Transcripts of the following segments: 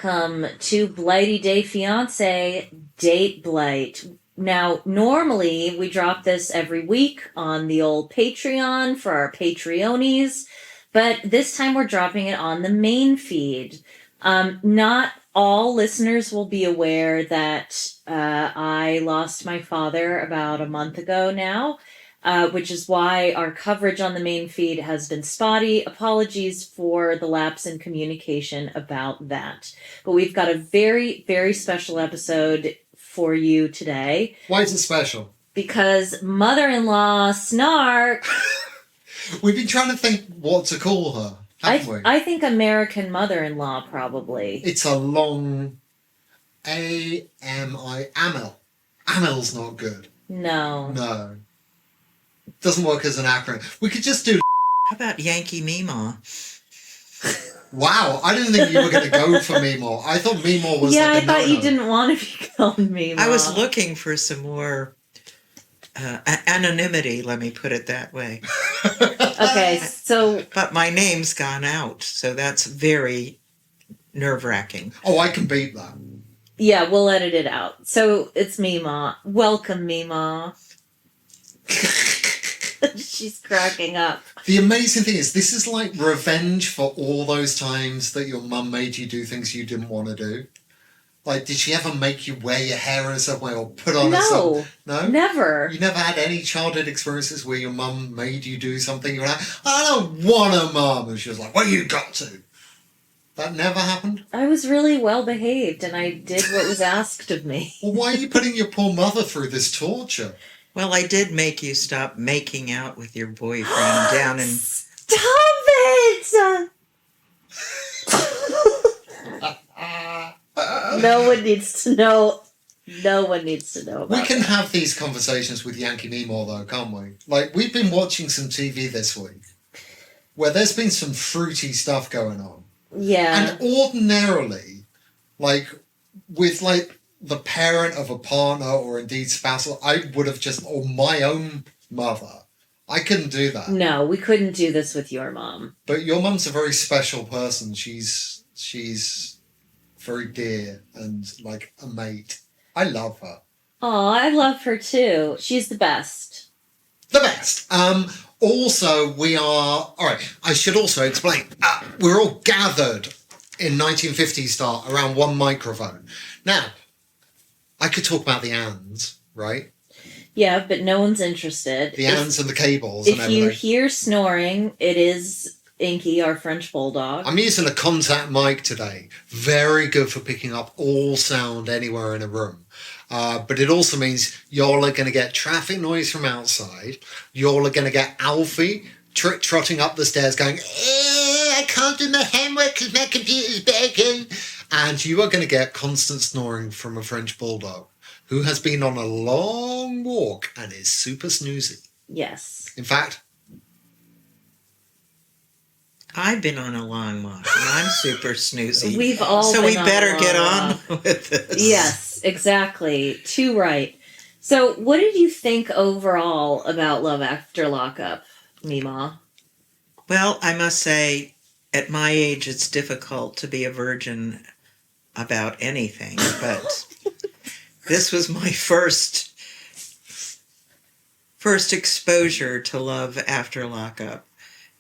welcome to Blighty Day Fiance Date Blight. Now, normally we drop this every week on the old Patreon for our Patreonies, but this time we're dropping it on the main feed. Not all listeners will be aware that I lost my father about a month ago now. Which is why our coverage on the main feed has been spotty. Apologies for the lapse in communication about that. But we've got a very, very special episode for you today. Why is it special? Because mother-in-law Snark... We've been trying to think what to call her, haven't we? I think American mother-in-law, probably. It's a long... Amel. Amel's not good. No. Doesn't work as an acronym. We could just do... How about Yankee Meemaw? Wow, I didn't think you were going to go for Meemaw. I thought Meemaw was I like a thought no-no. you didn't want to be called Meemaw. I was looking for some more anonymity, let me put it that way. Okay, so... But my name's gone out, so that's very nerve-wracking. Oh, I can beat that. Yeah, we'll edit it out. So it's Meemaw. Welcome, Meemaw. She's cracking up. The amazing thing is, this is like revenge for all those times that your mum made you do things you didn't want to do. Like, did she ever make you wear your hair in a certain way or put on a certain... No? Never. You never had any childhood experiences where your mum made you do something? You were like, I don't want to, Mum. And she was like, well, you got to. That never happened? I was really well behaved and I did what was asked of me. Well, why are you putting your poor mother through this torture? Well, I did make you stop making out with your boyfriend down in... Stop it! No one needs to know. No one needs to know about We can that. have these conversations with Yankee Meemaw, though, can't we? Like, we've been watching some TV this week where there's been some fruity stuff going on. Yeah. And ordinarily, like, with, like, the parent of a partner or indeed spousal, I would have just, or my own mother. I couldn't do that. No, we couldn't do this with your mom. But your mum's a very special person. She's very dear and like a mate. I love her. Oh, I love her too. She's the best. The best. Also, we are... All right, I should also explain. We're all gathered in 1950s style around one microphone. Now, I could talk about the ands, right? Yeah, but no one's interested. The ands and the cables and If everything. you hear snoring, it is Inky, our French bulldog. I'm using a contact mic today. Very good for picking up all sound anywhere in a room. But it also means y'all are going to get traffic noise from outside. Y'all are going to get Alfie trotting up the stairs going, I can't do my homework because my computer's broken. And you are going to get constant snoring from a French bulldog who has been on a long walk and is super snoozy. Yes. In fact... I've been on a long walk, and I'm super snoozy. We've all So been we on better a get long on with this. Yes, exactly. Too right. So, what did you think overall about Love After Lockup, Meemaw? Well, I must say, at my age, it's difficult to be a virgin about anything, but this was my first exposure to Love After Lockup.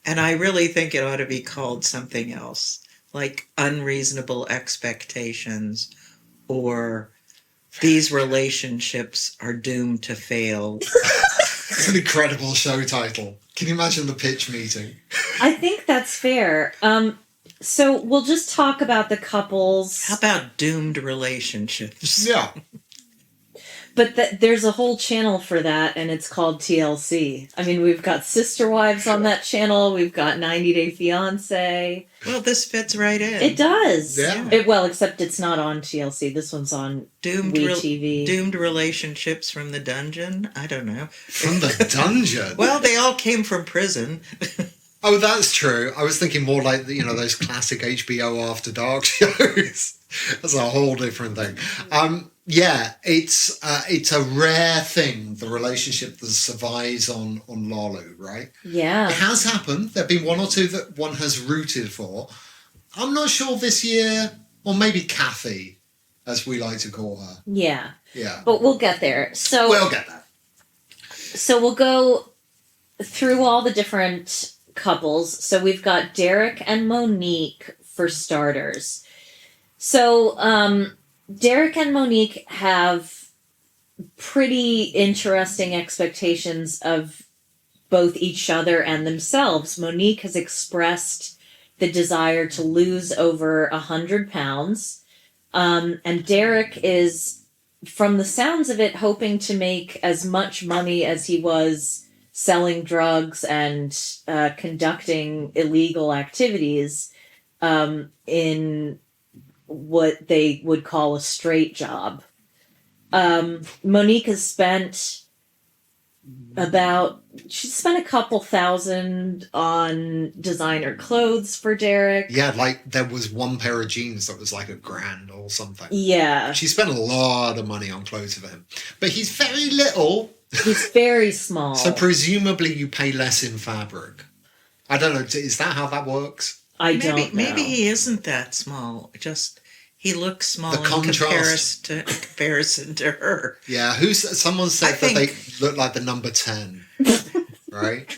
And I really think it ought to be called something else, like Unreasonable Expectations, or These Relationships Are Doomed to Fail. It's an incredible show title. Can you imagine the pitch meeting? I think that's fair. So we'll just talk about the couples. How about Doomed Relationships? Yeah. But there's a whole channel for that, and it's called TLC. I mean, we've got Sister Wives on that channel. We've got 90 Day Fiancé. Well, this fits right in. It does. Yeah. Well, except it's not on TLC. This one's on WeTV. Doomed Relationships from the Dungeon? I don't know. From the dungeon? Well, they all came from prison. Oh, that's true. I was thinking more like, you know, those classic HBO After Dark shows. That's a whole different thing. Yeah, it's a rare thing, the relationship that survives on Lolu, right? Yeah. It has happened. There have been one or two that one has rooted for. I'm not sure this year Or maybe Kathy, as we like to call her. Yeah. Yeah. But we'll get there. So We'll get that. So we'll go through all the different couples. So we've got Derek and Monique for starters. So Derek and Monique have pretty interesting expectations of both each other and themselves. Monique has expressed the desire to lose over 100 pounds. And Derek is, from the sounds of it, hoping to make as much money as he was selling drugs and conducting illegal activities in what they would call a straight job. Monique has spent she spent a couple thousand on designer clothes for Derek. Yeah, like there was one pair of jeans that was like $1,000 or something. Yeah. She spent a lot of money on clothes for him. But he's very little. He's very small. So presumably you pay less in fabric. I don't know, is that how that works? I don't know. Maybe he isn't that small. Just he looks small The in contrast. comparison to her. Yeah, someone said that they look like the number 10. Right?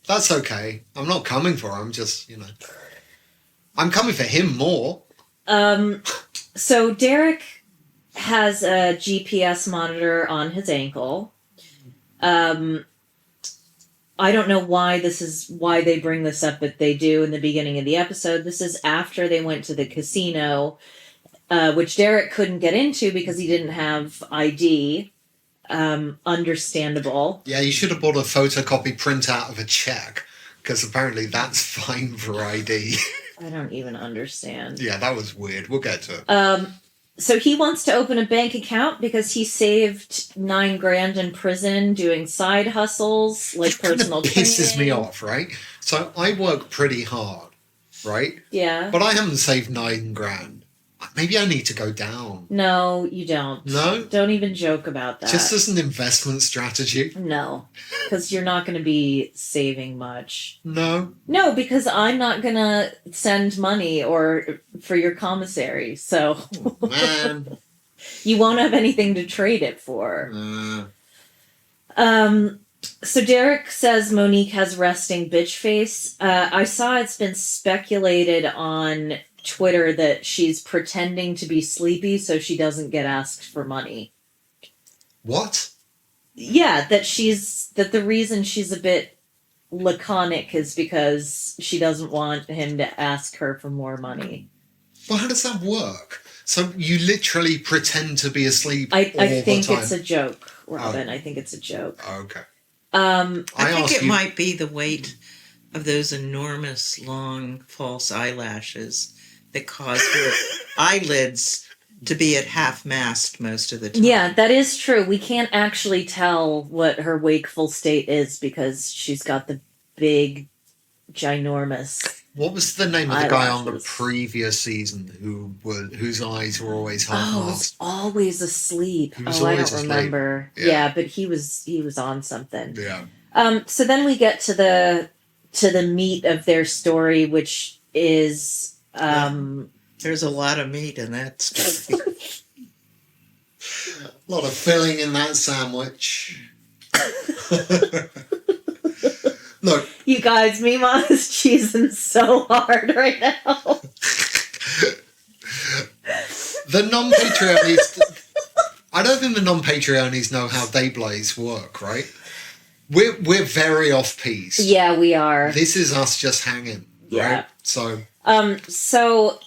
That's okay. I'm not coming for him, just, I'm coming for him more. So Derek has a GPS monitor on his ankle. I don't know why they bring this up, but they do in the beginning of the episode. This is after they went to the casino, which Derek couldn't get into because he didn't have ID. Understandable. Yeah, you should have bought a photocopy printout of a check, because apparently that's fine for ID. I don't even understand. Yeah, that was weird. We'll get to it. So he wants to open a bank account because he saved $9,000 in prison doing side hustles like personal training. Pisses me off, right? So I work pretty hard, right? Yeah. But I haven't saved $9,000. Maybe I need to go down. No, you don't. No? Don't even joke about that. Just as an investment strategy? No, because you're not going to be saving much. No? No, because I'm not going to send money or for your commissary, so Oh, man. you won't have anything to trade it for. So Derek says Monique has resting bitch face. I saw it's been speculated on Twitter that she's pretending to be sleepy so she doesn't get asked for money. What? Yeah, that the reason she's a bit laconic is because she doesn't want him to ask her for more money. Well, how does that work? So you literally pretend to be asleep I all the think time? it's a joke, Robin. I think it's a joke. Okay. I think it might be the weight of those enormous, long, false eyelashes that cause her eyelids to be at half-mast most of the time. Yeah, that is true. We can't actually tell what her wakeful state is because she's got the big, ginormous... What was the name of the guy on the eyelashes. previous season whose eyes were always Oh, half-mast? always asleep. He was I always don't asleep. remember. Yeah. Yeah, but he was on something. Yeah. So then we get to the meat of their story, which is There's a lot of meat in that story. A lot of filling in that sandwich. Look, you guys, Mima is cheesing so hard right now. the non-Patreonies... I don't think the non-Patreonies know how Dayblaze work, right? We're very off-piece. Yeah, we are. This is us just hanging, Yeah. right? So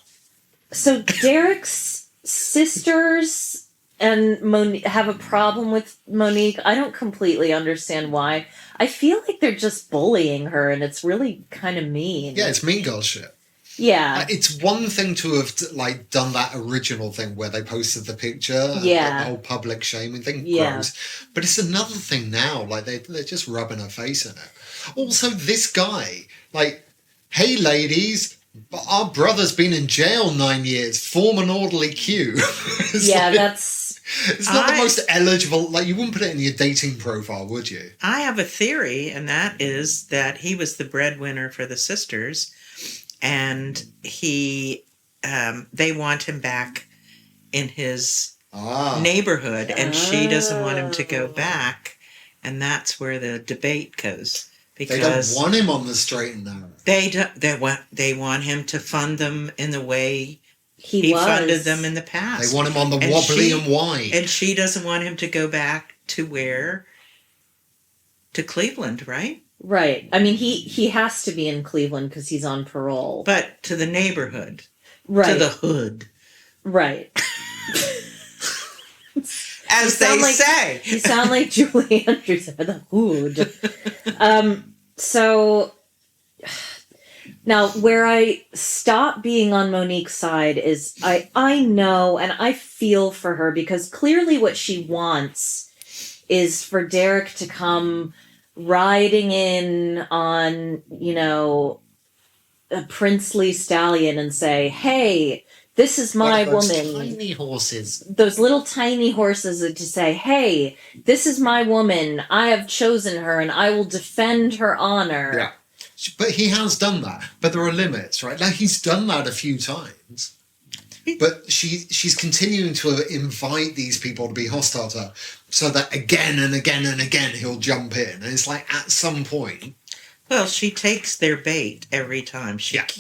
Derek's sisters and Monique have a problem with Monique. I don't completely understand why. I feel like they're just bullying her, and it's really kind of mean. yeah, it's mean girl shit. Yeah. It's one thing to have done that original thing where they posted the picture, Yeah. the whole public shaming thing, Yeah. gross. But it's another thing now, like they're just rubbing her face in it. Also, this guy, like, hey ladies, our brother's been in jail 9 years. Form an orderly queue. It's not the most eligible. Like, you wouldn't put it in your dating profile, would you? I have a theory, and that is that he was the breadwinner for the sisters, and he they want him back in his Ah. neighborhood, and she doesn't want him to go Oh. back, and that's where the debate goes. They don't Because want him on the straight and narrow. they want him to fund them in the way He he was. funded them in the past. They want him on the And wobbly she- and wide. And she doesn't want him to go back to where? To Cleveland, right? Right. I mean, he has to be in Cleveland because he's on parole. But to the neighborhood, right. to the hood, right. as You they sound like- say. You sound like Julie Andrews at the hood. So now where I stop being on Monique's side is I know and I feel for her because clearly what she wants is for Derek to come riding in on, a princely stallion and say, "Hey, this is my One of those woman." Tiny horses. Those little tiny horses to say, "Hey, this is my woman. I have chosen her and I will defend her honor." Yeah. But he has done that. But there are limits, right? Like he's done that a few times. But she's continuing to invite these people to be hostile to her so that again and again and again he'll jump in. And it's like at some point. Well, she takes their bait every time.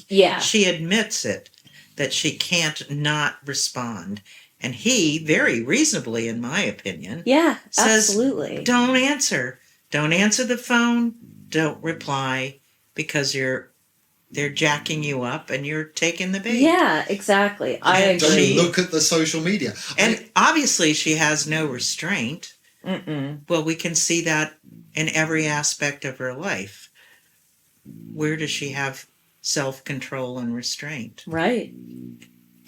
Yeah. She admits it, that she can't not respond. And he, very reasonably, in my opinion, Yeah, says, absolutely. don't answer. Don't answer the phone. Don't reply because they're jacking you up and you're taking the bait. Yeah, exactly. I And Don't agree. look at the social media. And obviously she has no restraint. Mm-mm. Well, we can see that in every aspect of her life. Where does she have self-control and restraint? Right.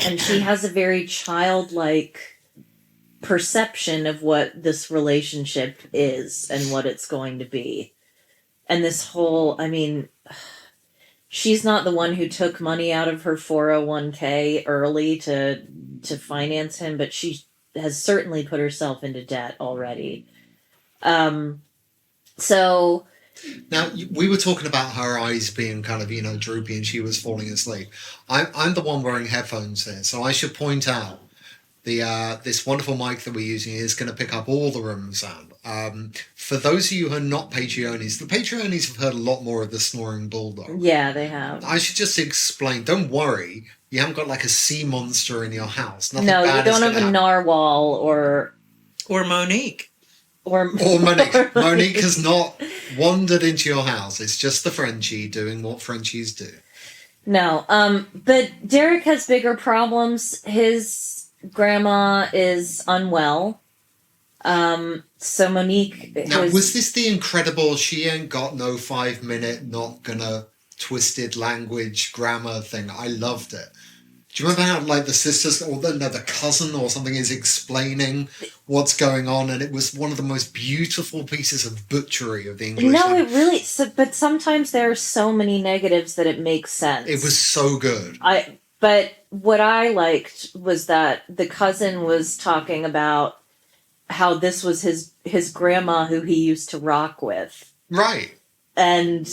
And she has a very childlike perception of what this relationship is and what it's going to be. And this whole, she's not the one who took money out of her 401k early to finance him, but she has certainly put herself into debt already. So Now, we were talking about her eyes being kind of, droopy and she was falling asleep. I'm the one wearing headphones here, so I should point out this wonderful mic that we're using is going to pick up all the room sound. For those of you who are not Patreonies, the Patreonies have heard a lot more of the snoring bulldog. yeah, they have. I should just explain, don't worry, you haven't got like a sea monster in your house. Nothing No, you bad is don't have gonna a happen. narwhal or Monique. Or Monique. Monique has not wandered into your house. It's just the Frenchie doing what Frenchies do. No, but Derek has bigger problems. His grandma is unwell. So Monique Now, was this the incredible she ain't got no 5-minute, not gonna twisted language grammar thing? I loved it. Do you remember how like the sisters or the cousin or something is explaining what's going on? And it was one of the most beautiful pieces of butchery of the English No, language. it really. But sometimes there are so many negatives that it makes sense. It was so good. But what I liked was that the cousin was talking about how this was his grandma who he used to rock with, Right. and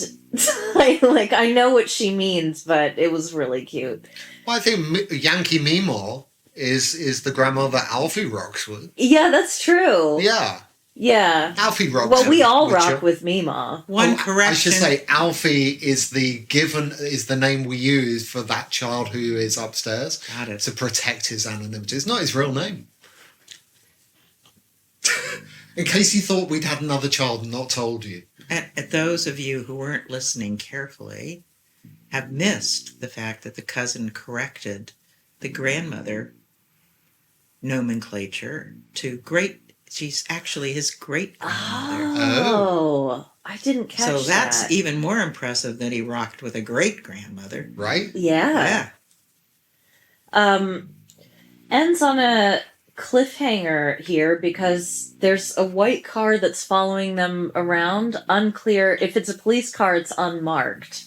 I know what she means, but it was really cute. Well, I think Yankee Meemaw is the grandma that Alfie rocks with. Yeah, that's true. Yeah. Yeah. Alfie rocks Well, we with all Witcher. rock with Mima. One I correction. should say Alfie is the name we use for that child who is upstairs Got it. to protect his anonymity. It's not his real name. In case you thought we'd had another child and not told you. And those of you who weren't listening carefully have missed the fact that the cousin corrected the grandmother nomenclature to she's actually his great grandmother. Oh, I didn't catch So that's that. even more impressive that he rocked with a great grandmother. Right? Yeah. Yeah. Ends on a cliffhanger here because there's a white car that's following them around. Unclear if it's a police car. It's unmarked.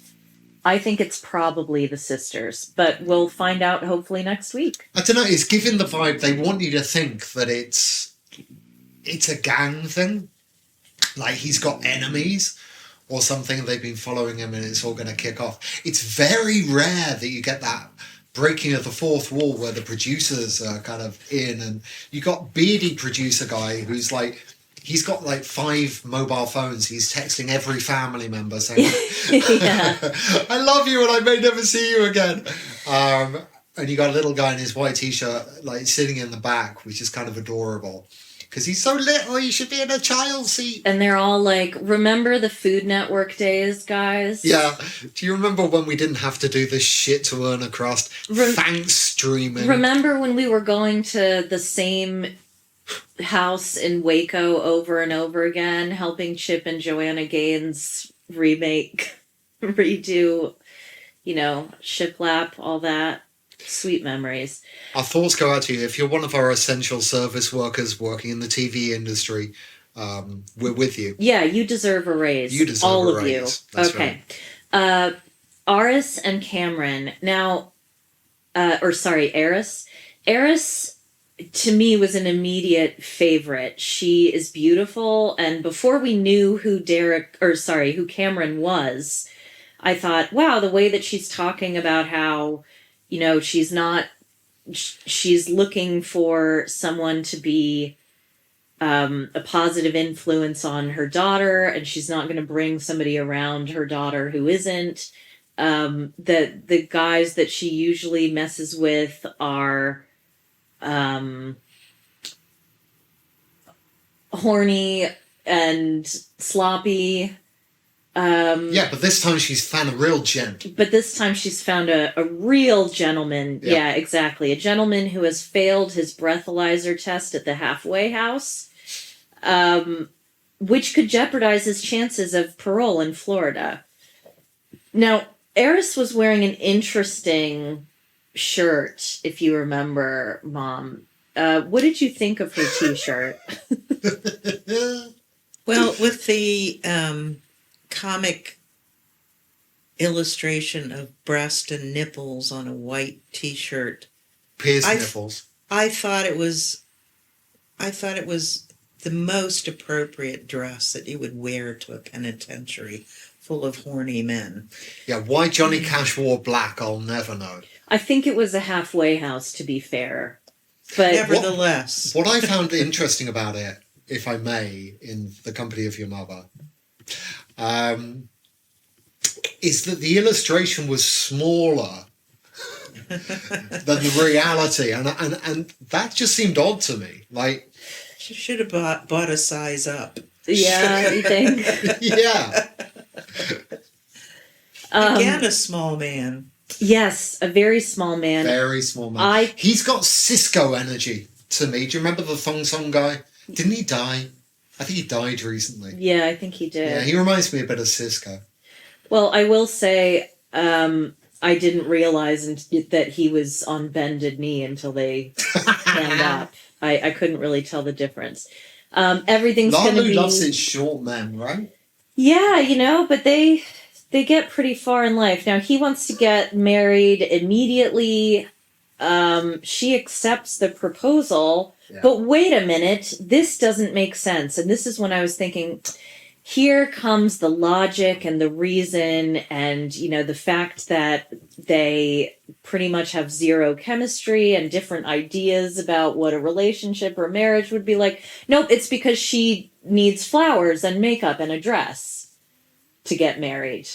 I think it's probably the sisters, but we'll find out hopefully next week. I don't know, it's giving the vibe they want you to think that it's a gang thing. Like he's got enemies or something, they've been following him and it's all going to kick off. It's very rare that you get that breaking of the fourth wall where the producers are kind of in, and you got beady producer guy who's like, he's got like 5 mobile phones. He's texting every family member saying, Yeah. I love you and I may never see you again. And you got a little guy in his white t-shirt like sitting in the back, which is kind of adorable. Because he's so little, he should be in a child seat. And they're all like, remember the Food Network days, guys? Yeah. Do you remember when we didn't have to do this shit to earn a crust? Thanks, streaming. Remember when we were going to the same house in Waco over and over again, helping Chip and Joanna Gaines redo, shiplap, all that? Sweet memories. Our thoughts go out to you. If you're one of our essential service workers working in the TV industry, we're with you. Yeah, you deserve a raise. You deserve all a of raise. you. That's okay. Right. Aris and Cameron. Now, Eris. Eris, to me, was an immediate favorite. She is beautiful, and before we knew who Cameron was, I thought, wow, the way that she's talking about how, she's looking for someone to be a positive influence on her daughter, and she's not going to bring somebody around her daughter who isn't. The guys that she usually messes with are horny and sloppy. But this time she's found a real gent. But this time she's found a real gentleman. Yeah, exactly. A gentleman who has failed his breathalyzer test at the halfway house, which could jeopardize his chances of parole in Florida. Now, Eris was wearing an interesting shirt, if you remember, Mom. What did you think of her t-shirt? Well, with the comic illustration of breast and nipples on a white t-shirt. Pierced nipples. I thought it was the most appropriate dress that you would wear to a penitentiary full of horny men. Yeah, why Johnny Cash wore black, I'll never know. I think it was a halfway house, to be fair. But nevertheless. What I found interesting about it, if I may, in the company of your mother, is that the illustration was smaller than the reality, and that just seemed odd to me. Like, she should have bought a size up. Yeah, you think? Yeah. Again, a small man. Yes, a very small man. Very small man. He's got Cisco energy to me. Do you remember the Thong Song guy? Didn't he die? I think he died recently. Yeah, I think he did. Yeah, he reminds me a bit of Cisco. Well, I will say, I didn't realize that he was on bended knee until they stand up. I couldn't really tell the difference. Everything's going to be... Lalu loves his short men, right? Yeah, but they get pretty far in life. Now, he wants to get married immediately. She accepts the proposal. Yeah. But wait a minute, this doesn't make sense. And this is when I was thinking, here comes the logic and the reason and, the fact that they pretty much have zero chemistry and different ideas about what a relationship or marriage would be like. Nope, it's because she needs flowers and makeup and a dress to get married.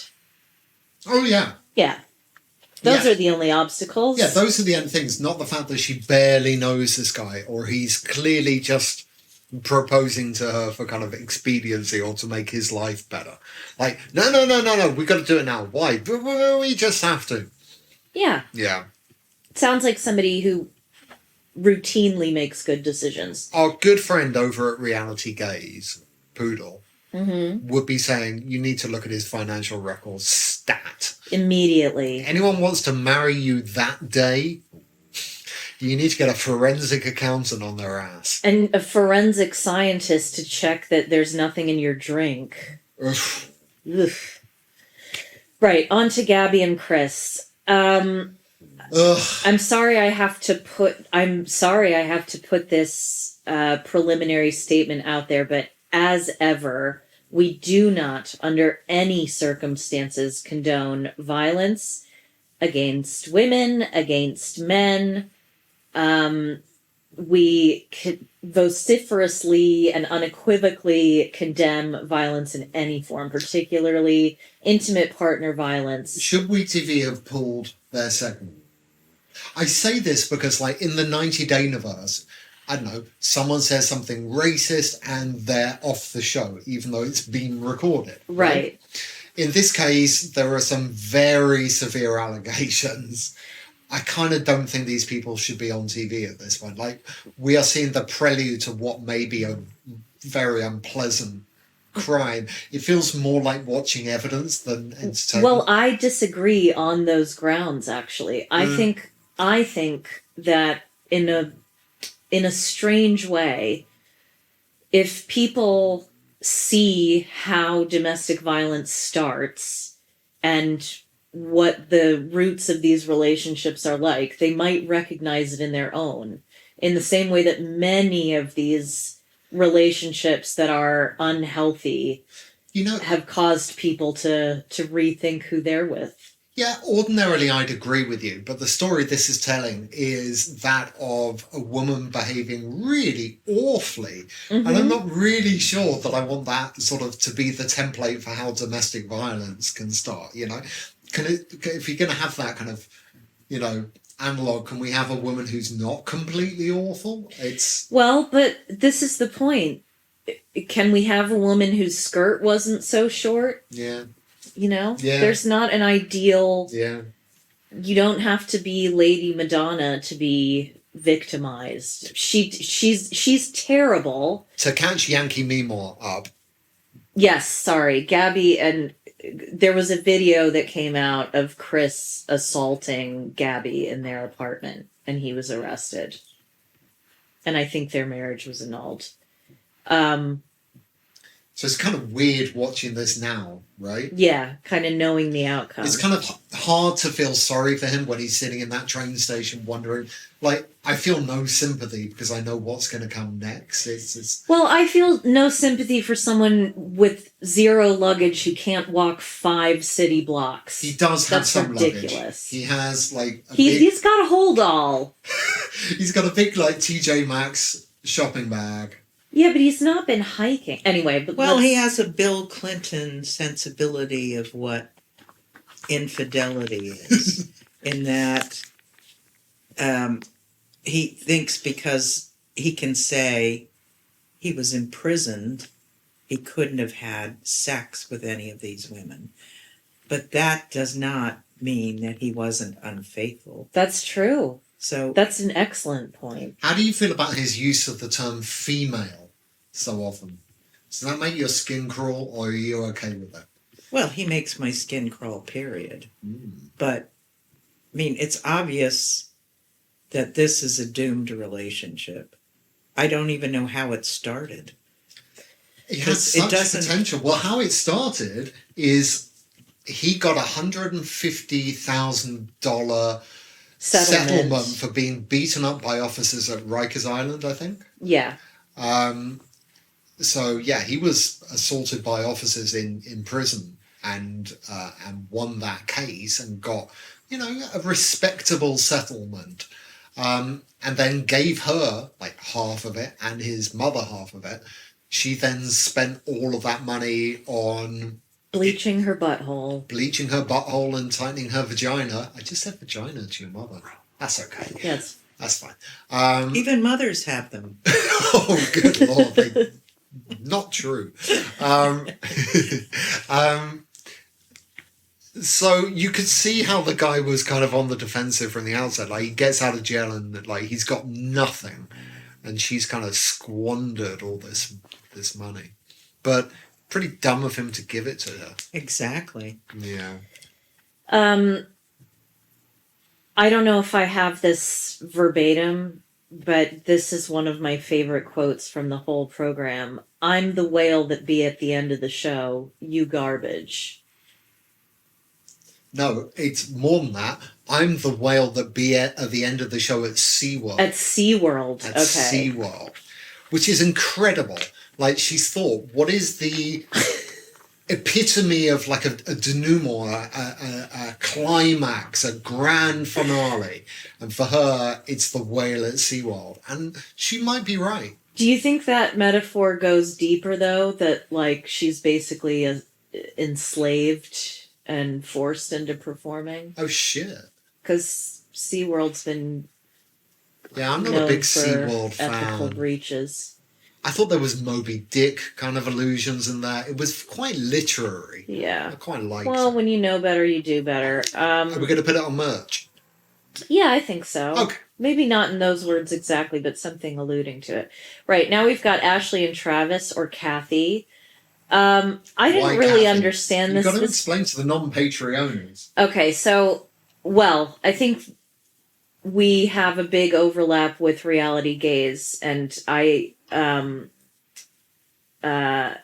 Oh, yeah. Yeah. Those are the only obstacles. Yeah, those are the end things, not the fact that she barely knows this guy or he's clearly just proposing to her for kind of expediency or to make his life better. Like, no, we got to do it now. Why? We just have to. Yeah. Yeah. Sounds like somebody who routinely makes good decisions. Our good friend over at Reality Gaze, Poodle, would be saying, you need to look at his financial records stat. Immediately. Anyone wants to marry you that day, you need to get a forensic accountant on their ass. And a forensic scientist to check that there's nothing in your drink. Ugh. Ugh. Right, on to Gabby and Chris. I'm sorry I have to put this preliminary statement out there, but as ever, we do not, under any circumstances, condone violence against women, against men. We vociferously and unequivocally condemn violence in any form, particularly intimate partner violence. Should WeTV have pulled their segment? I say this because, like, in the 90-day universe, I don't know, someone says something racist and they're off the show, even though it's been recorded. Right. In this case, there are some very severe allegations. I kind of don't think these people should be on TV at this point. Like, we are seeing the prelude to what may be a very unpleasant crime. It feels more like watching evidence than entertainment. Well, I disagree on those grounds, actually. I think that in a strange way, if people see how domestic violence starts and what the roots of these relationships are like, they might recognize it in their own. In the same way that many of these relationships that are unhealthy, have caused people to rethink who they're with. Yeah, ordinarily I'd agree with you, but the story this is telling is that of a woman behaving really awfully. And I'm not really sure that I want that sort of to be the template for how domestic violence can start, if you're going to have that kind of, analog, can we have a woman who's not completely awful? Well, but this is the point. Can we have a woman whose skirt wasn't so short? Yeah. Yeah. There's not an ideal. Yeah. You don't have to be Lady Madonna to be victimized. She's terrible. To catch Yankee Meemaw up. Yes, sorry, Gabby, and there was a video that came out of Chris assaulting Gabby in their apartment, and he was arrested. And I think their marriage was annulled. So it's kind of weird watching this now, right? Yeah, kind of knowing the outcome. It's kind of hard to feel sorry for him when he's sitting in that train station wondering, like, I feel no sympathy because I know what's going to come next. Well, I feel no sympathy for someone with zero luggage who can't walk 5 city blocks. He does have some ridiculous. Luggage. He has, like... He's got a hold all. He's got a big, like, TJ Maxx shopping bag. Yeah, but he's not been hiking. Anyway, but he has a Bill Clinton sensibility of what infidelity is. In that he thinks because he can say he was imprisoned, he couldn't have had sex with any of these women. But that does not mean that he wasn't unfaithful. That's true. So that's an excellent point. How do you feel about his use of the term female so often? Does that make your skin crawl, or are you okay with that? Well, he makes my skin crawl, period. But, I mean, it's obvious that this is a doomed relationship. I don't even know how it started. It has such potential. Well, how it started is he got $150,000 settlement for being beaten up by officers at Rikers Island, I think. Yeah. So yeah, he was assaulted by officers in prison and won that case and got, a respectable settlement. And then gave her like half of it and his mother half of it. She then spent all of that money on bleaching her butthole and tightening her vagina. I just said vagina to your mother. That's okay. Yes. That's fine. Even mothers have them. Oh, good Lord. Not true. So you could see how the guy was kind of on the defensive from the outset. Like, he gets out of jail and like he's got nothing, and she's kind of squandered all this money. But pretty dumb of him to give it to her. Exactly. Yeah. I don't know if I have this verbatim, but this is one of my favorite quotes from the whole program. I'm the whale that be at the end of the show, you garbage. No, it's more than that. I'm the whale that be at the end of the show at SeaWorld. At SeaWorld, at okay. SeaWorld, which is incredible. Like, she's thought, what is the epitome of like a denouement, a climax, a grand finale. And for her, it's the whale at SeaWorld. And she might be right. Do you think that metaphor goes deeper, though? That, like, she's basically enslaved and forced into performing? Oh, shit. Because SeaWorld's been Yeah, I'm not a known big for SeaWorld ethical fan. breaches. I thought there was Moby Dick kind of allusions in there. It was quite literary. Yeah. I quite liked Well, it. when you know better, you do better. Are we going to put it on merch? Yeah, I think so. Okay. Maybe not in those words exactly, but something alluding to it. Right, now we've got Ashley and Travis, or Kathy. I Why didn't really Kathy? understand You've this. got to explain to the non-Patreonies. Okay, so, well, I think we have a big overlap with reality gaze, and I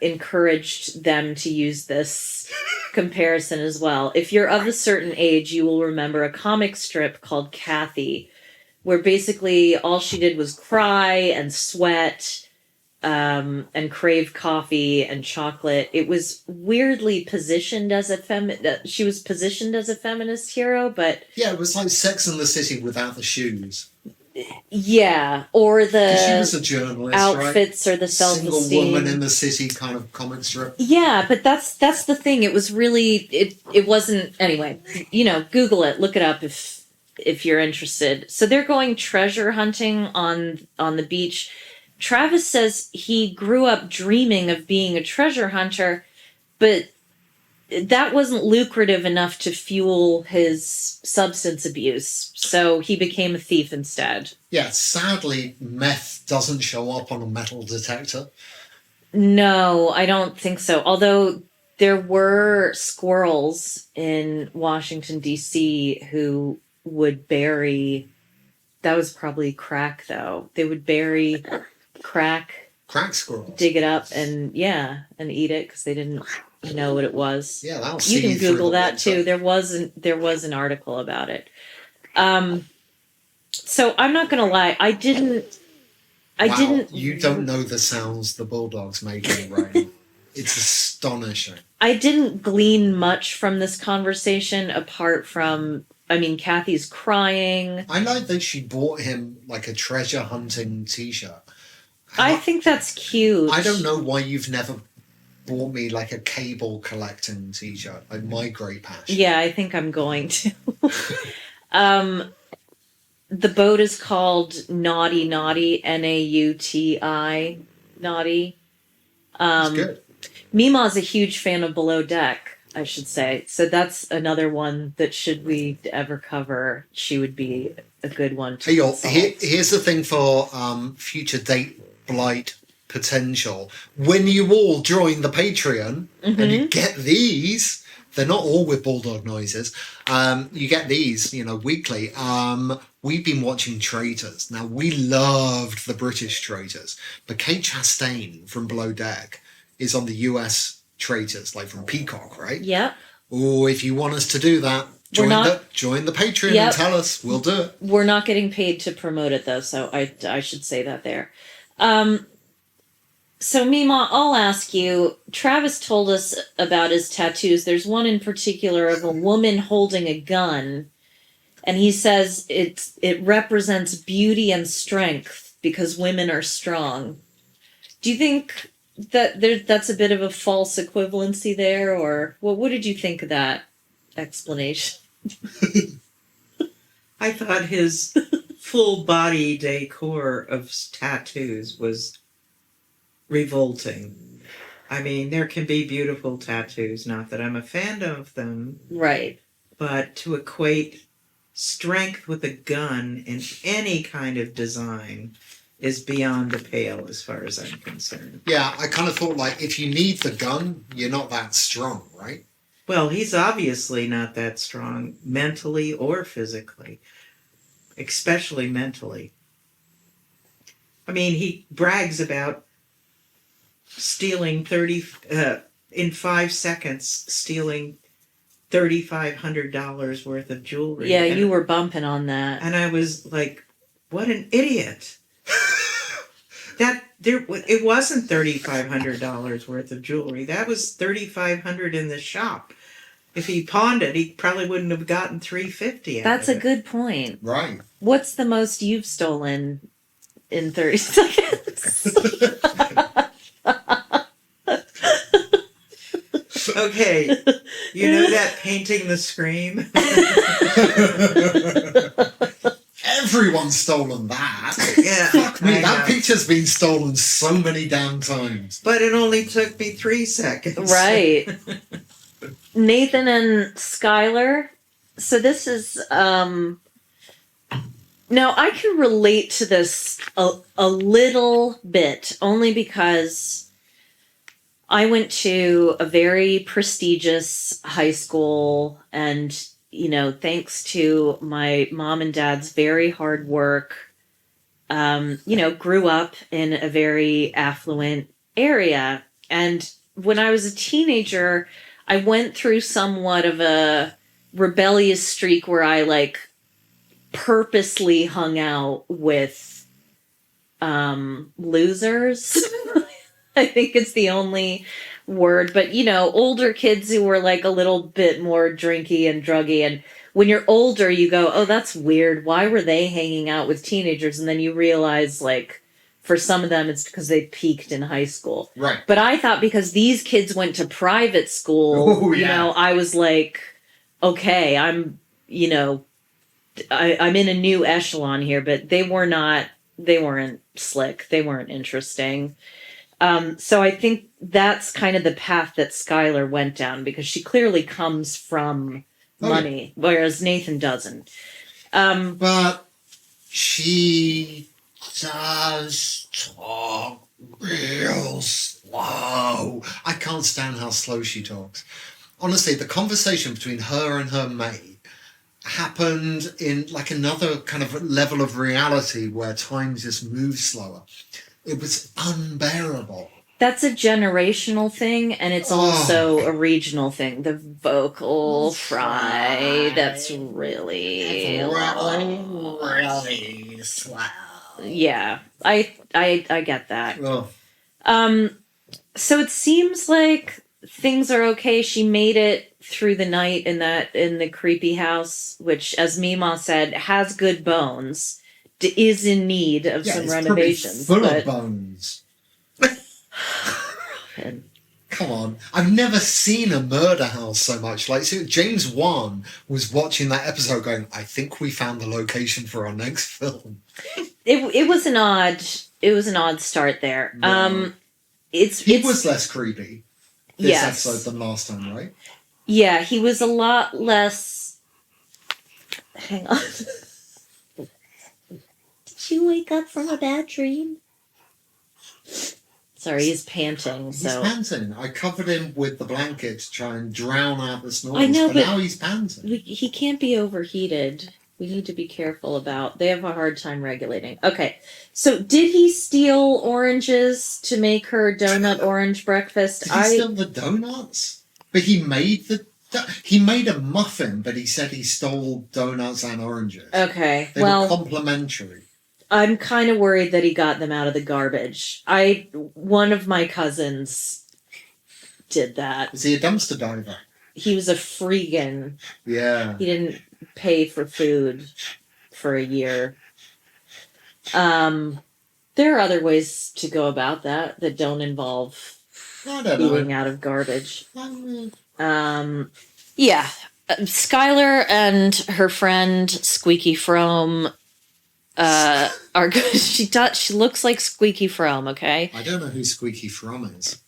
encouraged them to use this comparison as well. If you're of a certain age, you will remember a comic strip called Kathy, where basically all she did was cry and sweat and crave coffee and chocolate. It was weirdly positioned as she was positioned as a feminist hero, but Yeah, it was like Sex and the City without the shoes. yeah, or 'Cause she the was a journalist, outfits right? or the Single self-esteem. woman in the city kind of comic strip. Yeah, but that's the thing. It was really it wasn't anyway. You know, Google it, look it up if you're interested. So they're going treasure hunting on the beach. Travis says he grew up dreaming of being a treasure hunter, but that wasn't lucrative enough to fuel his substance abuse. So he became a thief instead. Yeah, sadly, meth doesn't show up on a metal detector. No, I don't think so. Although there were squirrels in Washington, D.C. who would bury. That was probably crack, though. They would bury crack, Crack squirrels. dig it up, and eat it because they didn't know what it was. Yeah, that'll You see can you through Google the that winter. too. There was an article about it. So I'm not gonna lie. I didn't. You don't know the sounds the bulldog's making right now. It's astonishing. I didn't glean much from this conversation apart from, I mean, Kathy's crying. I like that she bought him like a treasure hunting t-shirt. I think that's cute. I don't know why you've never bought me like a cable collecting t-shirt, like my great passion. Yeah, I think I'm going to. The boat is called Naughty Naughty, Nauti, Naughty. It's good. Mima's a huge fan of Below Deck, I should say. So that's another one that should we ever cover, she would be a good one to Hey, y'all, consult. here's the thing for future date blight potential. When you all join the Patreon and you get these, they're not all with bulldog noises. You get these, weekly. We've been watching Traitors. Now, we loved the British Traitors, but Kate Chastain from Below Deck is on the US Traitors, like from Peacock, right? Yep. Oh, if you want us to do that, join the Patreon and tell us. We'll do it. We're not getting paid to promote it, though, so I should say that there. So, Mima, I'll ask you. Travis told us about his tattoos. There's one in particular of a woman holding a gun, and he says it represents beauty and strength because women are strong. Do you think that that's a bit of a false equivalency there, or what did you think of that explanation? I thought his full body decor of tattoos was revolting. I mean, there can be beautiful tattoos, not that I'm a fan of them, Right. but to equate strength with a gun in any kind of design is beyond the pale as far as I'm concerned. Yeah, I kind of thought, like, if you need the gun, you're not that strong, right? Well, he's obviously not that strong mentally or physically, especially mentally. I mean, he brags about stealing in 5 seconds, stealing $3,500 worth of jewelry. Yeah, you were bumping on that. And I was like, what an idiot. It wasn't $3,500 worth of jewelry. That was $3,500 in the shop. If he pawned it, he probably wouldn't have gotten $350 out That's of a it. good point. Right. What's the most you've stolen in 30 seconds? Okay, you know that painting, The Scream? Everyone's stolen that. Yeah, Fuck me, I that know. picture's been stolen so many damn times. But it only took me 3 seconds. Right. Nathan and Skylar. So this is now I can relate to this a little bit only because I went to a very prestigious high school, and thanks to my mom and dad's very hard work, grew up in a very affluent area. And when I was a teenager, I went through somewhat of a rebellious streak where I purposely hung out with losers. I think it's the only word, but older kids who were a little bit more drinky and druggy. And when you're older, you go, oh, that's weird. Why were they hanging out with teenagers? And then you realize, for some of them, it's because they peaked in high school. Right. But I thought because these kids went to private school, Oh, yeah. I was like, okay, I'm in a new echelon here, but they weren't slick. They weren't interesting. So I think that's kind of the path that Skylar went down, because she clearly comes from money, whereas Nathan doesn't. But she does talk real slow. I can't stand how slow she talks. Honestly, the conversation between her and her mate happened in another kind of level of reality where time just moves slower. It was unbearable. That's a generational thing, and it's also a regional thing. The vocal fry, that's really slow. Yeah, I get that. Oh. So it seems like things are okay. She made it through the night in the creepy house, which, as Mima said, has good bones. Is in need of some renovations. Full of bones. Come on. I've never seen a murder house so much. So James Wan was watching that episode going, I think we found the location for our next film. It was an odd start there. Yeah. He was less creepy this episode than last time, right? Yeah, he was a lot less. Hang on. Did you wake up from a bad dream? Sorry, he's panting. He's panting. I covered him with the blanket to try and drown out the snores. I know, but now he's panting. He can't be overheated. We need to be careful about. They have a hard time regulating. Okay, so did he steal oranges to make her donut orange breakfast? Did he steal the donuts? But he made a muffin, but he said he stole donuts and oranges. Okay, They were complimentary. I'm kind of worried that he got them out of the garbage. One of my cousins did that. Is he a dumpster diver? He was a freegan. Yeah. He didn't pay for food for a year. There are other ways to go about that don't involve eating out of garbage. Yeah. Skylar and her friend Squeaky Frome are good. She looks like Squeaky Frome, okay? I don't know who Squeaky Frome is.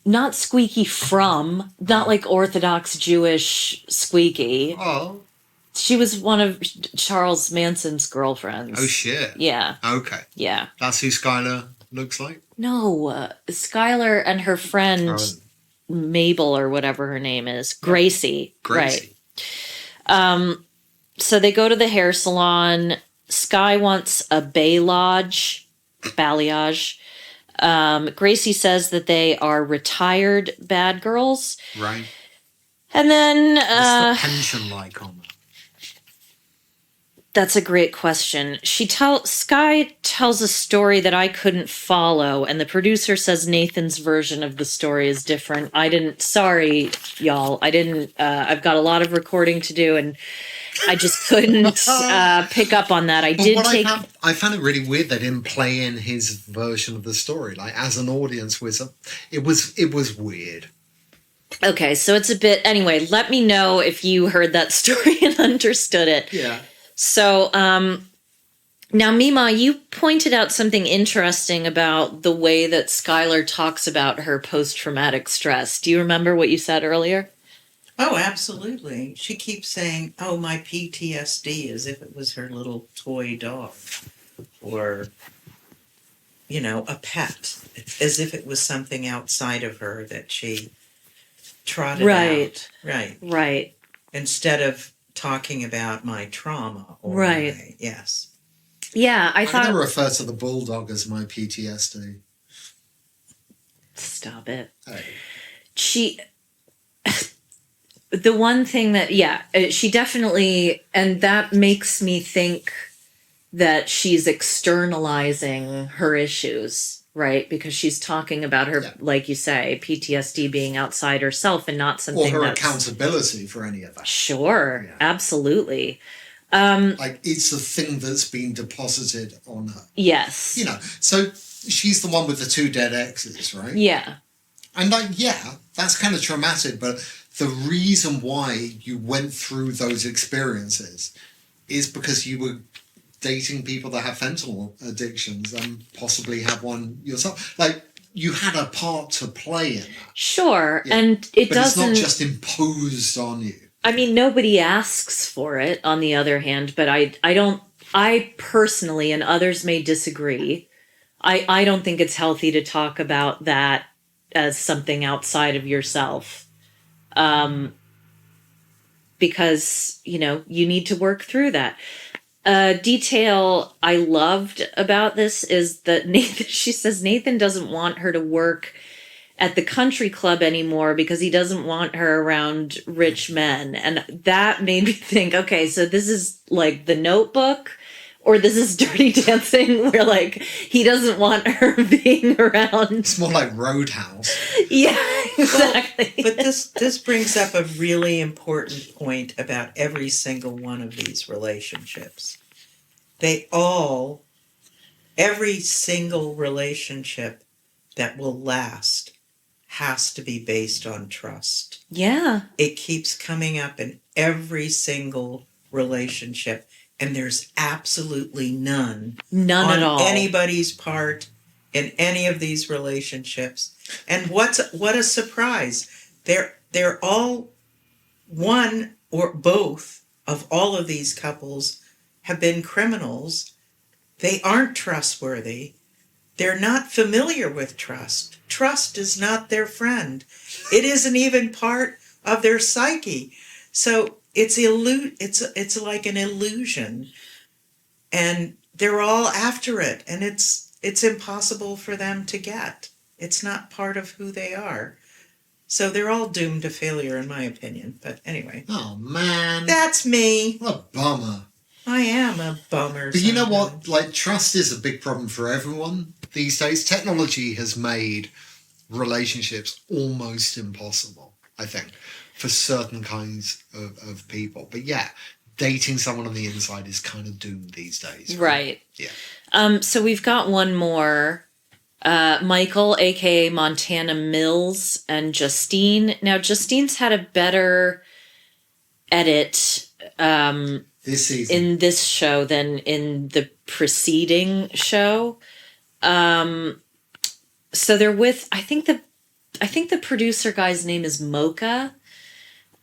Not Squeaky From, not like Orthodox Jewish Squeaky. Oh. She was one of Charles Manson's girlfriends. Oh, shit. Yeah. Okay. Yeah. That's who Skylar looks like? No, Skylar and her friend Mabel, or whatever her name is, Gracie. Gracie. Right. So they go to the hair salon. Sky wants a balayage. Gracie says that they are retired bad girls. Right. And then... What's the pension like on that? That's a great question. Sky tells a story that I couldn't follow, and the producer says Nathan's version of the story is different. Sorry, y'all. I've got a lot of recording to do, and I just couldn't pick up on that. I found it really weird they didn't play in his version of the story. Like, as an audience, it was weird. Okay, so it's a bit. Anyway, let me know if you heard that story and understood it. Yeah. So, now, Mima, you pointed out something interesting about the way that Skylar talks about her post-traumatic stress. Do you remember what you said earlier? Oh, absolutely. She keeps saying, oh, my PTSD, as if it was her little toy dog. Or, a pet. As if it was something outside of her that she trotted out. Right. Instead of talking about my trauma. Yes. Yeah, I'm going to refer to the bulldog as my PTSD. Stop it. Hey. The one thing that, she definitely, and that makes me think that she's externalizing her issues, right? Because she's talking about her, like you say, PTSD being outside herself and not something or her accountability for any of that. Sure, absolutely. Like, it's a thing that's been deposited on her. Yes. So she's the one with the 2 dead exes, right? Yeah. And that's kind of traumatic, but the reason why you went through those experiences is because you were dating people that have fentanyl addictions and possibly have one yourself. Like, you had a part to play in that. Sure, and but it's not just imposed on you. I mean, nobody asks for it, on the other hand, but I personally, and others may disagree, I don't think it's healthy to talk about that as something outside of yourself. Because, you need to work through that. Detail I loved about this is that she says Nathan doesn't want her to work at the country club anymore because he doesn't want her around rich men. And that made me think, okay, so this is like The Notebook, or this is Dirty Dancing, where like he doesn't want her being around. It's more like Roadhouse. Yeah, exactly. But this brings up a really important point about every single one of these relationships. Every single relationship that will last has to be based on trust. Yeah. It keeps coming up in every single relationship. And there's absolutely none at all, anybody's part in any of these relationships. And what a surprise! They're all, one or both of all of these couples have been criminals. They aren't trustworthy. They're not familiar with trust. Trust is not their friend. It isn't even part of their psyche. So it's like an illusion, and they're all after it, and it's impossible for them to get. It's not part of who they are. So they're all doomed to failure, in my opinion. But anyway. Oh, man. That's me. What a bummer. I am a bummer. But you know what? Like, trust is a big problem for everyone these days. Technology has made relationships almost impossible, I think, for certain kinds of people. But yeah, dating someone on the inside is kind of doomed these days. Right. Yeah. So we've got one more. Michael, aka Montana Mills, and Justine. Now, Justine's had a better edit this season in this show than in the preceding show. So they're with, I think the producer guy's name is Mocha.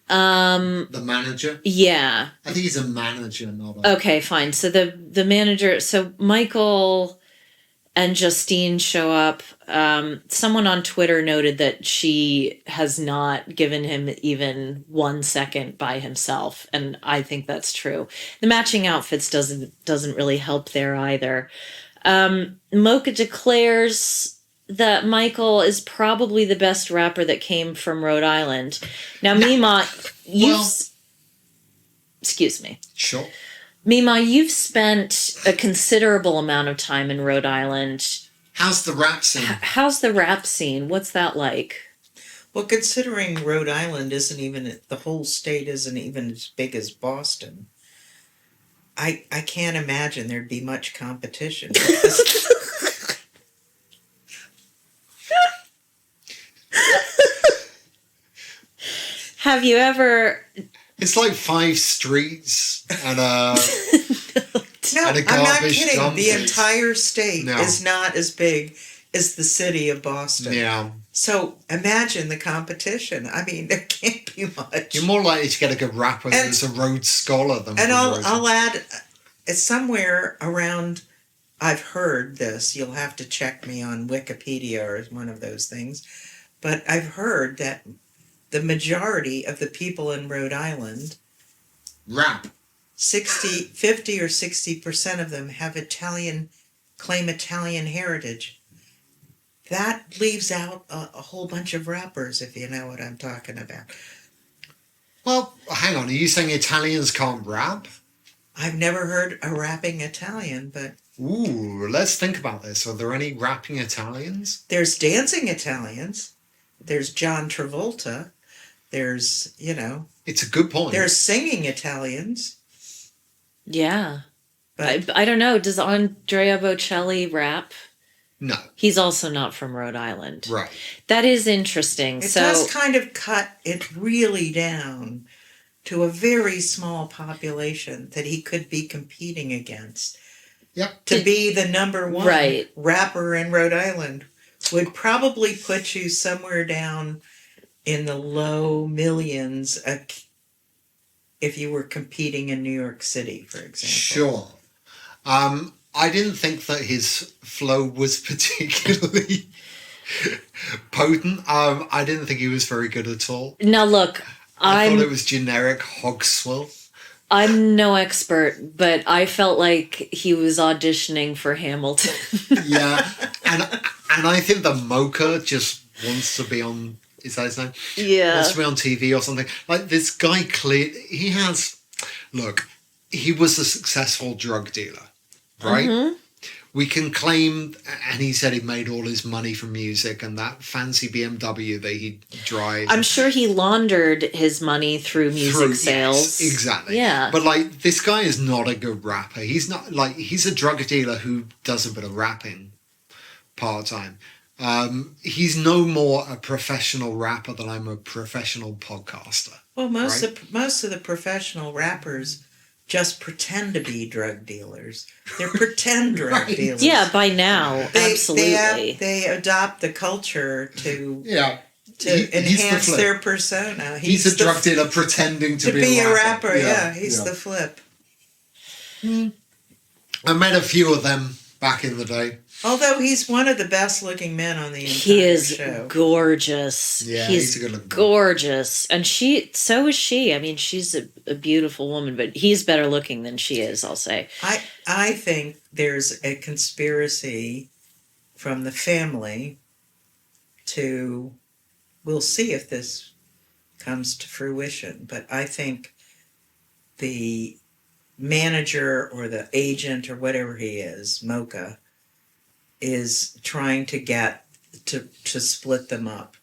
The manager? Yeah. I think he's a manager, not a... Okay, fine. So the manager, so Michael and Justine show up. Someone on Twitter noted that she has not given him even 1 second by himself, and I think that's true. The matching outfits doesn't really help there either. Mocha declares that Michael is probably the best rapper that came from Rhode Island. Now, Mima, excuse me. Sure. Mima, you've spent a considerable amount of time in Rhode Island. How's the rap scene? How's the rap scene? What's that like? Well, considering Rhode Island the whole state isn't even as big as Boston, I can't imagine there'd be much competition. Have you ever... It's like 5 streets and a No, and a I'm not garbage kidding. dump. The entire state No. is not as big as the city of Boston. Yeah. So imagine the competition. I mean, there can't be much. You're more likely to get a good rapper that's a Rhodes Scholar than And one of I'll add, it's somewhere around, I've heard this, you'll have to check me on Wikipedia or one of those things, but I've heard that the majority of the people in Rhode Island, rap. 50 or 60% of them have claim Italian heritage. That leaves out a whole bunch of rappers, if you know what I'm talking about. Well, hang on. Are you saying Italians can't rap? I've never heard a rapping Italian, but Ooh, let's think about this. Are there any rapping Italians? there's dancing Italians. There's John Travolta. There's, It's a good point. there's singing Italians. Yeah. But I don't know. Does Andrea Bocelli rap? No. He's also not from Rhode Island. Right. That is interesting. it So does kind of cut it really down to a very small population that he could be competing against. Yep. To be the number one Right. rapper in Rhode Island would probably put you somewhere down in the low millions if you were competing in New York City, for example. Sure. I didn't think that his flow was particularly potent. I didn't think he was very good at all. now look, I thought I'm it was generic hog swill. I'm no expert, but I felt like he was auditioning for Hamilton. Yeah. And I think the Mocha just wants to be on, is that his name? Yeah. Wants to be on TV or something. Like, this guy he was a successful drug dealer, right? Mhm. We can claim, and he said he made all his money from music and that fancy BMW that he drives. I'm sure he laundered his money through music sales. Yes, exactly. Yeah. But like, this guy is not a good rapper. He's not like, he's a drug dealer who does a bit of rapping part time. He's no more a professional rapper than I'm a professional podcaster. Well, most Right. of the professional rappers just pretend to be drug dealers. They're pretend drug Right. dealers. Yeah, by now, absolutely. They adopt the culture to Yeah. He's the enhance flip. their persona. He's a drug dealer pretending to be a a rapper. rapper. Yeah, he's the flip. I met a few of them back in the day. Although he's one of the best looking men on the entire He is show. gorgeous. Yeah, he's he's a good looking guy. gorgeous. And so is she. I mean, she's a beautiful woman, but he's better looking than she is, I'll say. I think there's a conspiracy from the family we'll see if this comes to fruition, but I think the manager or the agent or whatever he is, Mocha, is trying to get to split them up.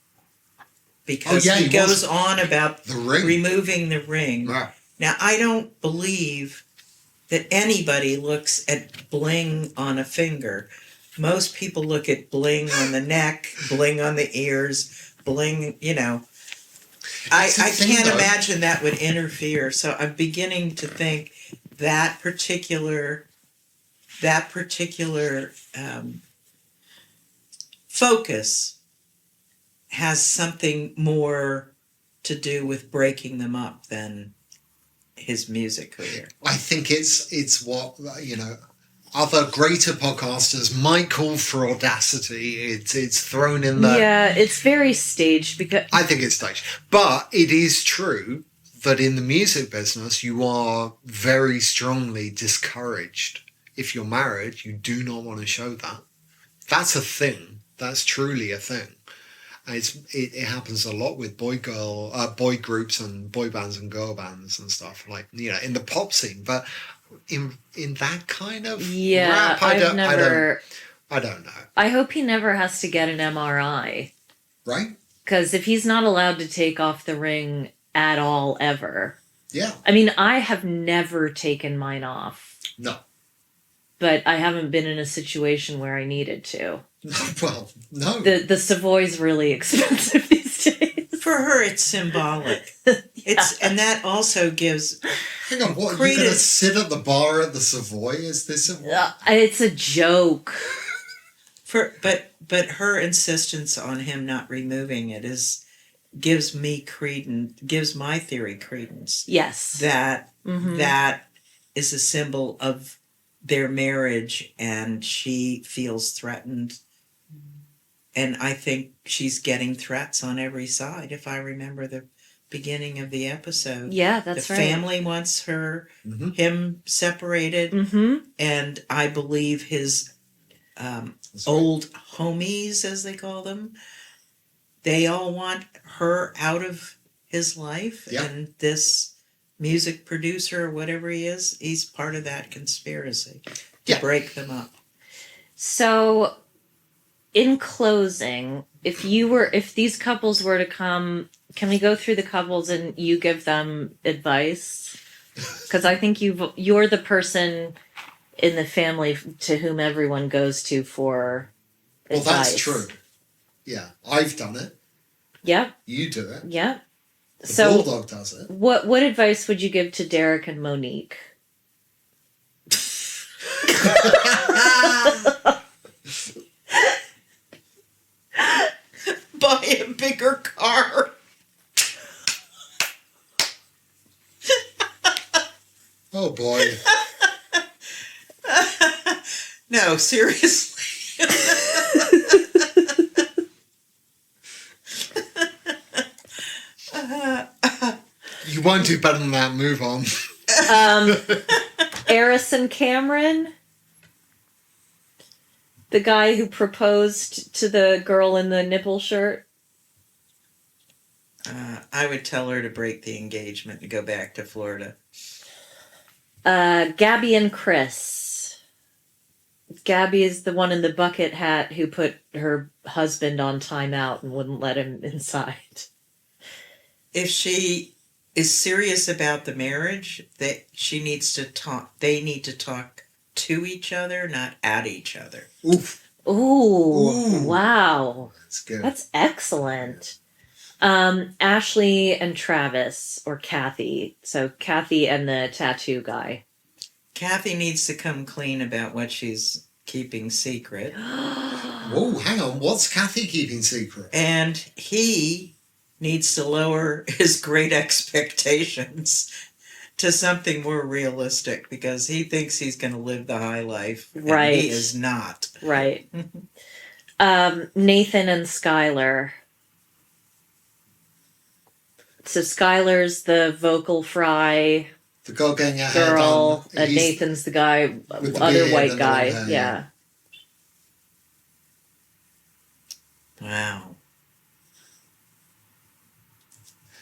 Because he goes on about the ring. removing the ring. Right. Now, I don't believe that anybody looks at bling on a finger. Most people look at bling on the neck, bling on the ears, bling, I can't imagine that would interfere. So I'm beginning to think that particular focus has something more to do with breaking them up than his music career. I think it's what, other greater podcasters might call for audacity. It's thrown in there. Yeah, it's very staged because I think it's staged. But it is true that in the music business, you are very strongly discouraged. If you're married, you do not want to show that. That's a thing. That's truly a thing. And it happens a lot with boy groups and boy bands and girl bands and stuff, like, in the pop scene. But in that kind of Yeah, rap, I've never. I don't know. I hope he never has to get an MRI. Right? Because if he's not allowed to take off the ring at all, ever. Yeah. I mean, I have never taken mine off. No. But I haven't been in a situation where I needed to. Well, no. The Savoy's really expensive these days. For her, it's symbolic. And that also gives. Hang on, what? You're going to sit at the bar at the Savoy? Is this it's a joke. But her insistence on him not removing it gives my theory credence. Yes. That is a symbol of their marriage, and she feels threatened. And I think she's getting threats on every side, if I remember the beginning of the episode. Yeah, that's right. The family wants him separated, and I believe his old homies, as they call them, they all want her out of his life, and this music producer or whatever he is, he's part of that conspiracy to break them up. So, in closing, if these couples were to come, can we go through the couples and you give them advice? Because I think you're the person in the family to whom everyone goes to for advice. Well, that's true. Yeah, I've done it. Yep. You do it. Yep. The bulldog does it. What advice would you give to Derek and Monique? Buy a bigger car. Oh boy. No, seriously. You won't do better than that. Move on. Eris and Cameron, the guy who proposed to the girl in the nipple shirt. I would tell her to break the engagement and go back to Florida. Gabby and Chris. Gabby is the one in the bucket hat who put her husband on timeout and wouldn't let him inside. If she is serious about the marriage, they need to talk to each other, not at each other. Oof. Ooh. Wow. That's good. That's excellent. Ashley and Travis, or Kathy. So Kathy and the tattoo guy. Kathy needs to come clean about what she's keeping secret. Whoa, hang on. What's Kathy keeping secret? And he needs to lower his great expectations to something more realistic, because he thinks he's going to live the high life. Right. And he is not. Right. Nathan and Skylar. So Skylar's the vocal fry The girl getting her girl, hair done. and Nathan's the guy, with the other beard white and the guy. long hair, Yeah. Wow.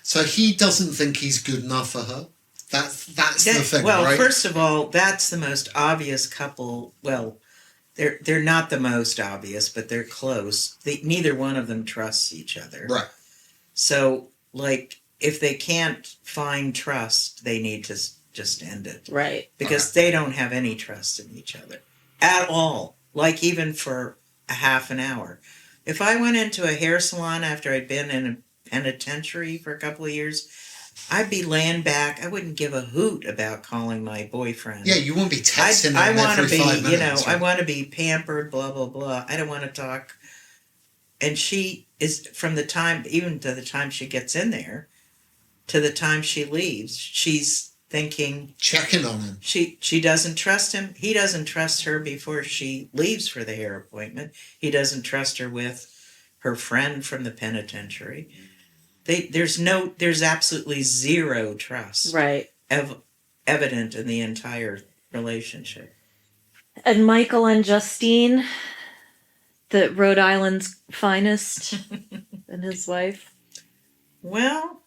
So he doesn't think he's good enough for her. That's the thing, well, right? first of all, that's the most obvious couple. Well, they're not the most obvious, but they're close. Neither one of them trusts each other. Right. So, like, if they can't find trust, they need to just end it. Right. Because they don't have any trust in each other at all. Like, even for a half an hour. If I went into a hair salon after I'd been in a penitentiary for a couple of years, I'd be laying back. I wouldn't give a hoot about calling my boyfriend. Yeah, you won't be texting I him want every to be, 5 minutes. I want to be pampered, blah, blah, blah. I don't want to talk. And she is, from the time, even to the time she gets in there, to the time she leaves, she's thinking, checking on him. She doesn't trust him. He doesn't trust her before she leaves for the hair appointment. He doesn't trust her with her friend from the penitentiary. There's absolutely zero trust. Right. Evident in the entire relationship. And Michael and Justine, the Rhode Island's finest. and his wife? Well,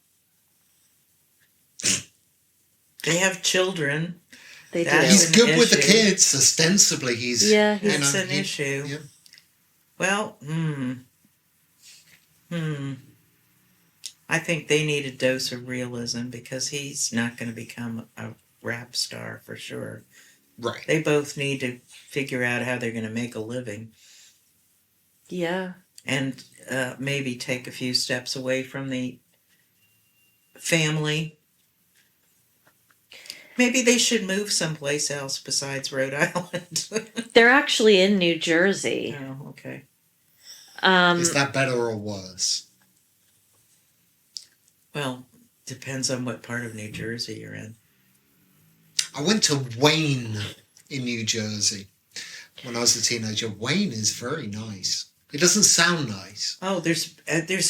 they have children. They That's do. He's an good with the issue. kids. Ostensibly, he's Yeah, you It's know, an issue. Yeah. Well, I think they need a dose of realism because he's not going to become a rap star for sure. Right. They both need to figure out how they're going to make a living Yeah. and maybe take a few steps away from the family. Maybe they should move someplace else besides Rhode Island. They're actually in New Jersey. Oh, okay. Is that better or worse? Well, depends on what part of New Jersey you're in. I went to Wayne in New Jersey when I was a teenager. Wayne is very nice. It doesn't sound nice. Oh, there's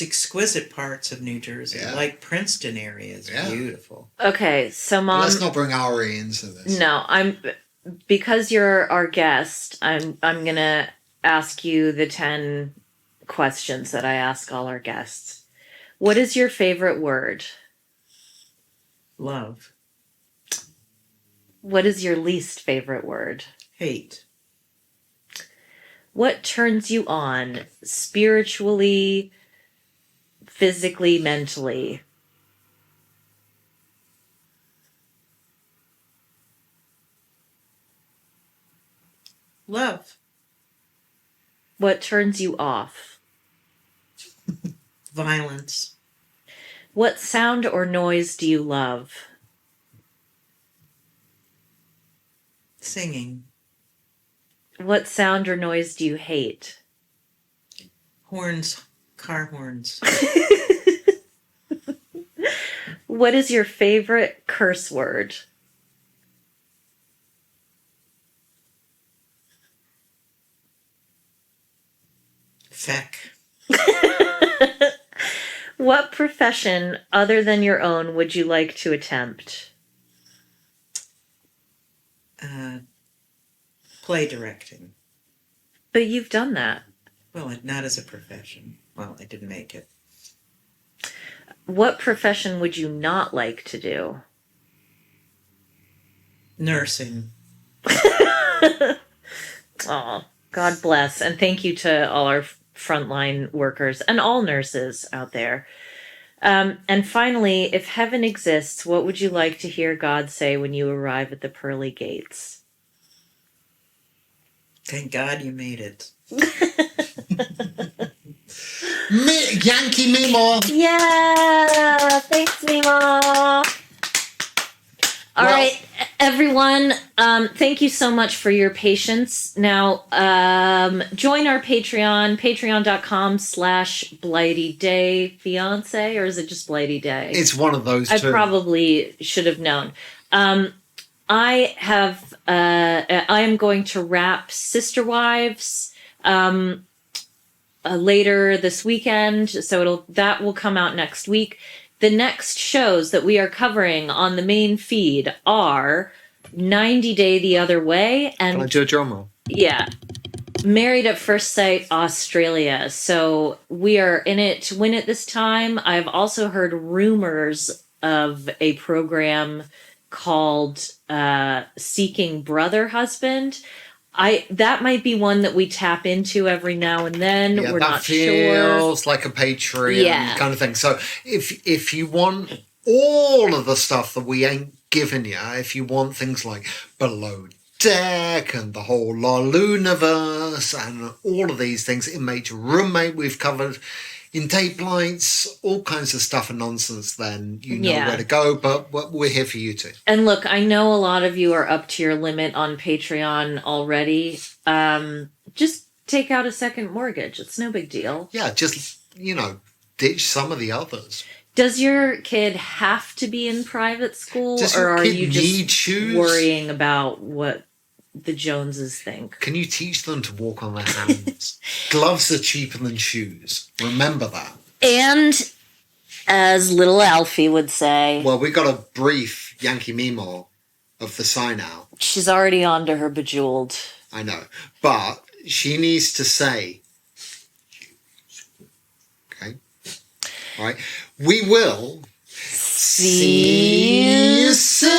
exquisite parts of New Jersey, Yeah. like Princeton area is Yeah. beautiful. Okay, so But Mom. let's not bring Ari into this. No, because you're our guest. I'm gonna ask you the 10 questions that I ask all our guests. What is your favorite word? Love, What is your least favorite word? hate, What turns you on spiritually, physically, mentally? love, What turns you off? violence, What sound or noise do you love? singing, What sound or noise do you hate? horns, car horns, What is your favorite curse word? feck, What profession other than your own would you like to attempt? play directing. But you've done that. Well, not as a profession. Well, I didn't make it. What profession would you not like to do? Nursing. Oh, God bless. And thank you to all our frontline workers and all nurses out there. And finally, if heaven exists, what would you like to hear God say when you arrive at the pearly gates? Thank God you made it. Yankee Mimo. Yeah, thanks, Mimo. All right, everyone. Thank you so much for your patience. Now, join our Patreon, patreon.com/BlightyDayFiance, or is it just Blighty Day? It's one of those I two. probably should have known. I am going to wrap Sister Wives later this weekend, so that will come out next week. The next shows that we are covering on the main feed are 90 Day the Other Way and Can I do a drum roll? yeah, Married at First Sight Australia. So we are in it to win it this time. I've also heard rumors of a program called Seeking Brother Husband. That might be one that we tap into every now and then. Yeah, We're that not sure. feels like a Patreon kind of thing. So if you want all of the stuff that we ain't giving you, if you want things like Below Deck and the whole LOLuniverse and all of these things, Inmate to Roommate we've covered, in Tape Lights, all kinds of stuff and nonsense, then you know where to go, but we're here for you too. And look, I know a lot of you are up to your limit on Patreon already. Just take out a second mortgage. It's no big deal. Yeah, just, ditch some of the others. Does your kid have to be in private school, Does or your are kid you need just shoes? worrying about what the Joneses think? Can you teach them to walk on their hands? Gloves are cheaper than shoes. Remember that. And as little Alfie would say, Well, we got a brief Yankee Mimo of the sign out. she's already on to her Bejeweled. I know. But she needs to say, okay? All right. We will See you soon.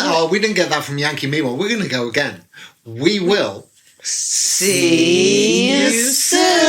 Oh, we didn't get that from Yankee Mimo. We're going to go again. We will See you soon.